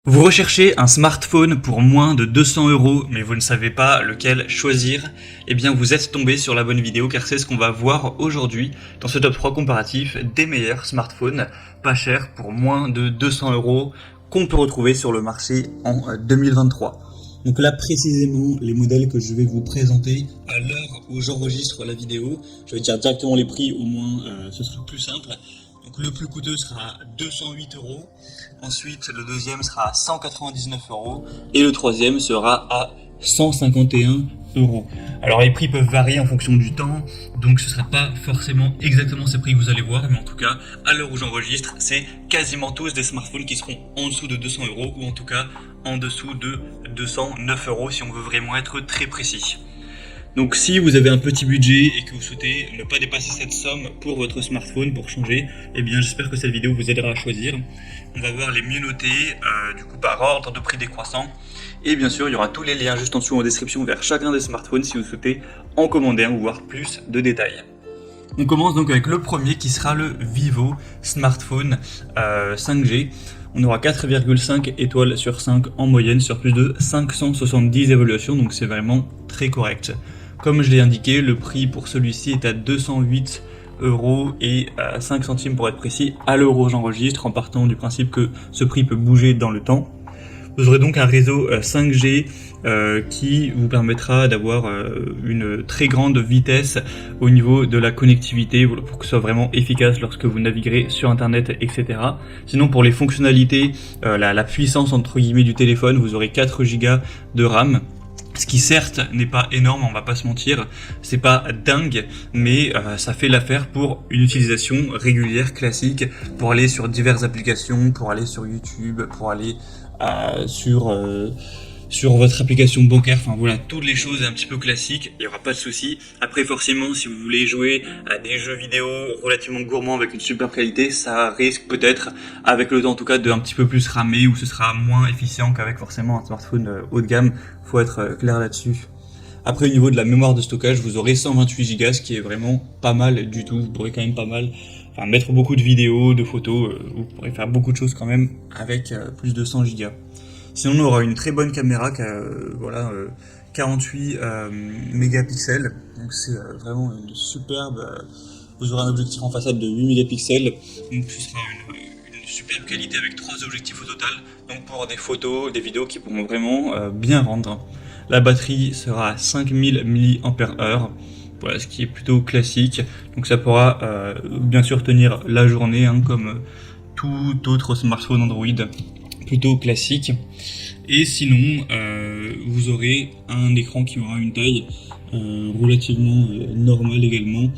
Vous recherchez un smartphone pour moins de 200 € mais vous ne savez pas lequel choisir? Eh bien vous êtes tombé sur la bonne vidéo car c'est ce qu'on va voir aujourd'hui dans ce top 3 comparatif des meilleurs smartphones pas chers pour moins de 200 € qu'on peut retrouver sur le marché en 2023. Donc là précisément les modèles que je vais vous présenter à l'heure où j'enregistre la vidéo, je vais dire directement les prix, au moins ce sera plus simple. Donc le plus coûteux sera 208 €, ensuite le deuxième sera à 199 € et le troisième sera à 151 €. Alors les prix peuvent varier en fonction du temps, donc ce ne sera pas forcément exactement ces prix que vous allez voir, mais en tout cas à l'heure où j'enregistre, c'est quasiment tous des smartphones qui seront en dessous de 200 € ou en tout cas en dessous de 209 € si on veut vraiment être très précis. Donc si vous avez un petit budget et que vous souhaitez ne pas dépasser cette somme pour votre smartphone pour changer, eh bien j'espère que cette vidéo vous aidera à choisir. On va voir les mieux notés, du coup par ordre de prix décroissant. Et bien sûr il y aura tous les liens juste en dessous en description vers chacun des smartphones si vous souhaitez en commander un ou voir plus de détails. On commence donc avec le premier qui sera le Vivo Smartphone 5G. On aura 4,5 étoiles sur 5 en moyenne sur plus de 570 évaluations, donc c'est vraiment très correct. Comme je l'ai indiqué, le prix pour celui-ci est à 208 € et 5 centimes pour être précis, à l'euro j'enregistre, en partant du principe que ce prix peut bouger dans le temps. Vous aurez donc un réseau 5G qui vous permettra d'avoir une très grande vitesse au niveau de la connectivité pour que ce soit vraiment efficace lorsque vous naviguerez sur internet, etc. Sinon pour les fonctionnalités, la puissance entre guillemets du téléphone, vous aurez 4 Go de RAM. Ce qui certes n'est pas énorme, on va pas se mentir, c'est pas dingue, mais ça fait l'affaire pour une utilisation régulière, classique, pour aller sur diverses applications, pour aller sur YouTube, pour aller sur votre application bancaire, enfin voilà, toutes les choses un petit peu classiques, il n'y aura pas de souci. Après forcément, si vous voulez jouer à des jeux vidéo relativement gourmands avec une super qualité, ça risque peut-être, avec le temps en tout cas, de un petit peu plus ramer, ou ce sera moins efficient qu'avec forcément un smartphone haut de gamme, faut être clair là-dessus. Après au niveau de la mémoire de stockage, vous aurez 128 Go, ce qui est vraiment pas mal du tout, vous pourrez quand même pas mal, enfin mettre beaucoup de vidéos, de photos, vous pourrez faire beaucoup de choses quand même avec plus de 100 Go. Sinon, on aura une très bonne caméra, 48 mégapixels, donc c'est vraiment une superbe. Vous aurez un objectif en façade de 8 mégapixels, donc ce sera une superbe qualité avec 3 objectifs au total, donc pour des photos, des vidéos qui pourront vraiment bien rendre. La batterie sera à 5000 mAh. Voilà, ce qui est plutôt classique, donc ça pourra bien sûr tenir la journée, comme tout autre smartphone Android plutôt classique. Et sinon vous aurez un écran qui aura une taille relativement normale également,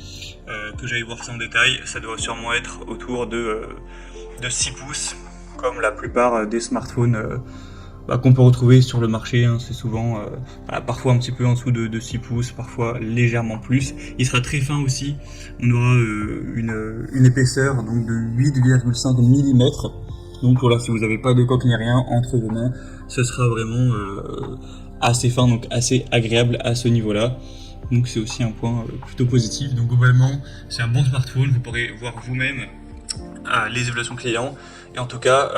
que j'aille voir ça en détail, ça doit sûrement être autour de 6 pouces comme la plupart des smartphones qu'on peut retrouver sur le marché, c'est souvent parfois un petit peu en dessous de 6 pouces, parfois légèrement plus. Il sera très fin aussi, on aura une épaisseur donc de 8,5 mm. Donc voilà, si vous n'avez pas de coque ni rien entre vos mains, ce sera vraiment assez fin, donc assez agréable à ce niveau-là. Donc c'est aussi un point plutôt positif. Donc globalement, c'est un bon smartphone, vous pourrez voir vous-même les évaluations clients. Et en tout cas,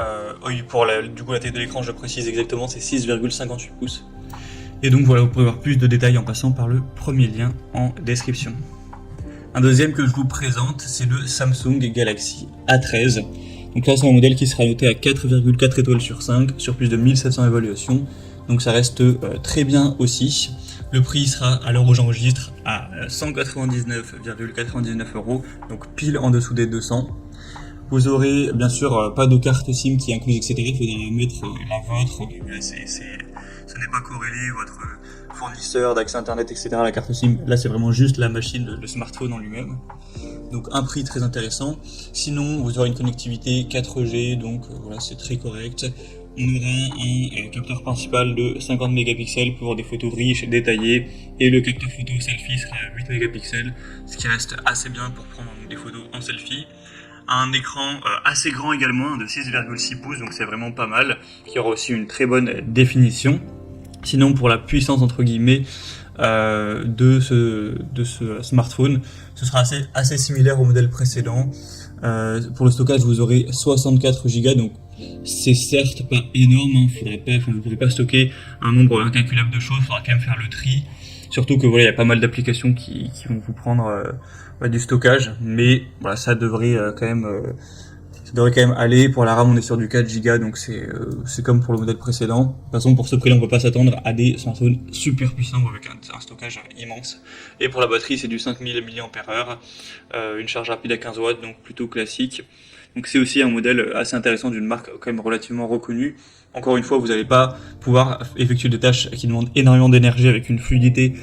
pour du coup la taille de l'écran, je précise exactement, c'est 6,58 pouces. Et donc voilà, vous pourrez voir plus de détails en passant par le premier lien en description. Un deuxième que je vous présente, c'est le Samsung Galaxy A13. Donc là c'est un modèle qui sera noté à 4,4 étoiles sur 5 sur plus de 1700 évaluations, donc ça reste très bien aussi. Le prix sera, à l'heure où j'enregistre, à 199,99 €, donc pile en dessous des 200. Vous aurez bien sûr pas de carte SIM qui est incluse, etc. Il faudra mettre la vôtre, ce n'est pas corrélé, votre fournisseur d'accès internet, etc. La carte SIM, là c'est vraiment juste la machine, le smartphone en lui-même. Donc un prix très intéressant. Sinon vous aurez une connectivité 4G, donc voilà, c'est très correct. On aura un capteur principal de 50 mégapixels pour des photos riches et détaillées, et le capteur photo selfie sera à 8 mégapixels, ce qui reste assez bien pour prendre des photos en selfie. Un écran assez grand également, de 6,6 pouces, donc c'est vraiment pas mal, qui aura aussi une très bonne définition. Sinon pour la puissance entre guillemets de ce smartphone, ce sera assez similaire au modèle précédent. Pour le stockage, vous aurez 64 Go, donc C'est certes pas énorme, hein, vous ne pourrez pas stocker un nombre incalculable de choses, il faudra quand même faire le tri. Surtout que voilà, il y a pas mal d'applications qui vont vous prendre du stockage, mais voilà, ça devrait quand même aller. Pour la RAM, on est sur du 4 Go, donc c'est comme pour le modèle précédent. De toute façon, pour ce prix-là, on peut pas s'attendre à des smartphones super puissants avec un stockage immense. Et pour la batterie, c'est du 5000 mAh, une charge rapide à 15 watts, donc plutôt classique. Donc c'est aussi un modèle assez intéressant d'une marque quand même relativement reconnue. Encore une fois, vous n'allez pas pouvoir effectuer des tâches qui demandent énormément d'énergie avec une fluidité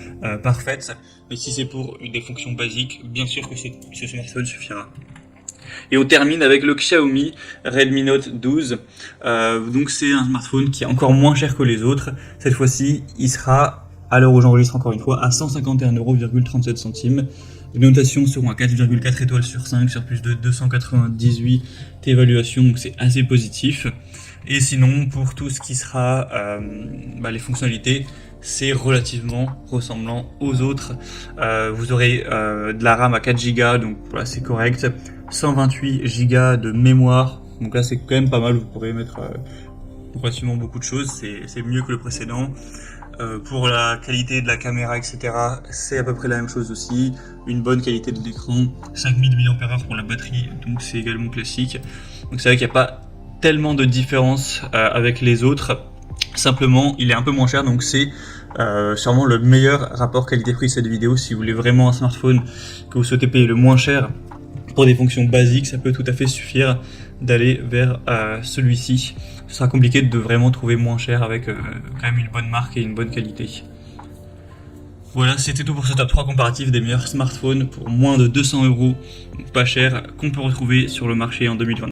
parfaite. Mais si c'est pour des fonctions basiques, bien sûr que ce smartphone suffira. Et on termine avec le Xiaomi Redmi Note 12. Donc c'est un smartphone qui est encore moins cher que les autres. Cette fois-ci, il sera, à l'heure où j'enregistre encore une fois, à 151,37 €. Les notations seront à 4,4 étoiles sur 5 sur plus de 298 évaluations, donc c'est assez positif. Et sinon, pour tout ce qui sera les fonctionnalités, c'est relativement ressemblant aux autres. Vous aurez de la RAM à 4 Go, donc voilà, c'est correct. 128 Go de mémoire, donc là c'est quand même pas mal, vous pourrez mettre relativement beaucoup de choses, c'est mieux que le précédent. Pour la qualité de la caméra, etc., c'est à peu près la même chose aussi. Une bonne qualité de l'écran, 5000 mAh pour la batterie, donc c'est également classique. Donc c'est vrai qu'il n'y a pas tellement de différence avec les autres. Simplement, il est un peu moins cher, donc c'est sûrement le meilleur rapport qualité-prix de cette vidéo. Si vous voulez vraiment un smartphone que vous souhaitez payer le moins cher pour des fonctions basiques, ça peut tout à fait suffire d'aller vers celui-ci. Ce sera compliqué de vraiment trouver moins cher avec quand même une bonne marque et une bonne qualité. Voilà, c'était tout pour ce top 3 comparatif des meilleurs smartphones pour moins de 200 €, pas cher, qu'on peut retrouver sur le marché en 2020.